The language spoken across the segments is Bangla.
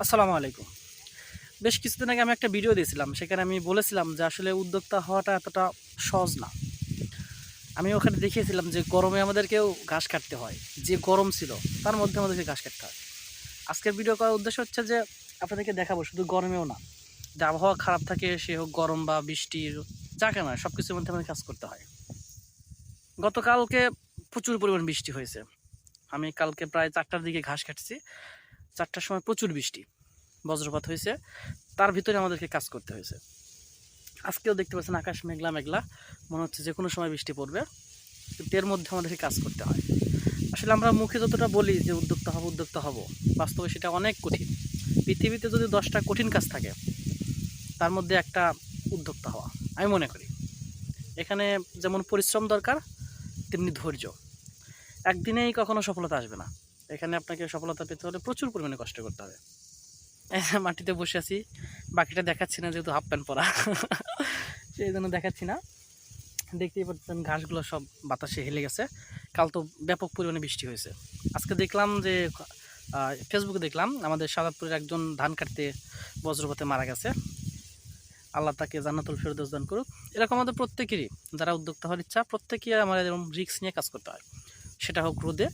আসসালামু আলাইকুম। বেশ কিছুদিন আগে আমি একটা ভিডিও দিয়েছিলাম। সেখানে আমি বলেছিলাম যে আসলে উদ্যোক্তা হওয়াটা এতটা সহজ না। আমি ওখানে দেখিয়েছিলাম যে গরমে আমাদেরকেও ঘাস কাটতে হয়। যে গরম ছিল তার মধ্যে আমাদেরকে ঘাস কাটতে হয়। আজকের ভিডিও করার উদ্দেশ্য হচ্ছে যে আপনাদেরকে দেখাবো শুধু গরমেও না। যে আবহাওয়া খারাপ থাকে সে হোক গরম বা বৃষ্টির যাকে নয় সবকিছুর মধ্যে আমাদের কাজ করতে হয়। গতকালকে প্রচুর পরিমাণ বৃষ্টি হয়েছে। আমি কালকে প্রায় ৪টার দিকে ঘাস কাটছি। ৪টার সময় প্রচুর বৃষ্টি, বজ্রপাত হয়েছে। তার ভিতরে আমাদেরকে কাজ করতে হয়েছে। আজকেও দেখতে পাচ্ছেন আকাশ মেঘলা মেঘলা, মনে হচ্ছে যে কোনো সময় বৃষ্টি পড়বে, কিন্তু এর মধ্যে আমাদেরকে কাজ করতে হয়। আসলে আমরা মুখে যতটা বলি যে উদ্যোক্তা হব, বাস্তবে সেটা অনেক কঠিন। পৃথিবীতে যদি 10টা কঠিন কাজ থাকে তার মধ্যে একটা উদ্যোক্তা হওয়া, আমি মনে করি। এখানে যেমন পরিশ্রম দরকার, তেমনি ধৈর্য। একদিনেই কখনো সফলতা আসবে না। এখানে আপনাকে সফলতা পেতে হলে প্রচুর পরিমাণে কষ্ট করতে হবে। মাটিতে বসে আছি, বাকিটা দেখাচ্ছি না যেহেতু হাফ প্যান্ট পরা, সেই জন্য দেখাচ্ছি না। দেখতেই পাচ্ছেন ঘাসগুলো সব বাতাসে হেলে গেছে। কাল তো ব্যাপক পরিমাণে বৃষ্টি হয়েছে। আজকে দেখলাম যে ফেসবুকে দেখলাম আমাদের সাদাতপুরের একজন ধান কাটতে বজ্রপাতে মারা গেছে। আল্লাহ তাকে জান্নাতুল ফেরদৌস দান করুক। এরকম আমাদের প্রত্যেকেরই, যারা উদ্যোক্তা হওয়ার ইচ্ছা, প্রত্যেকেই আমাদের এরকম রিস্ক নিয়ে কাজ করতে হয়। সেটা হোক রোদে,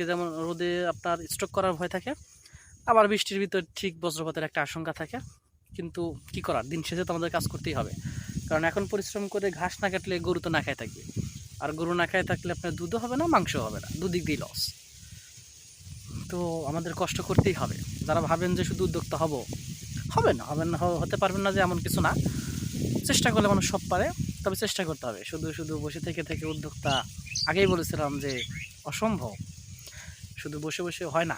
যেমন রোদে আপনার স্ট্রোক করার ভয় থাকে, আবার বৃষ্টির ভিতর ঠিক বজ্রপাতের একটা আশঙ্কা থাকে। কিন্তু কি করার, দিন শেষে তো আমাদের কাজ করতেই হবে। কারণ এখন পরিশ্রম করে ঘাস না কাটলে গরু তো না খায় থাকবে, আর গরু না খায় থাকলে আপনার দুধও হবে না, মাংসও হবে না, দুদিক দিয়ে লস। তো আমাদের কষ্ট করতেই হবে। যারা ভাবেন যে শুধু উদ্যোক্তা হব, হতে পারবেন না যে এমন কিছু না। চেষ্টা করলে মানুষ সব পারে, তবে চেষ্টা করতে হবে। শুধু শুধু বসে থেকে উদ্যোক্তা, আগেই বলেছিলাম যে অসম্ভব, শুধু বসে বসে হয় না।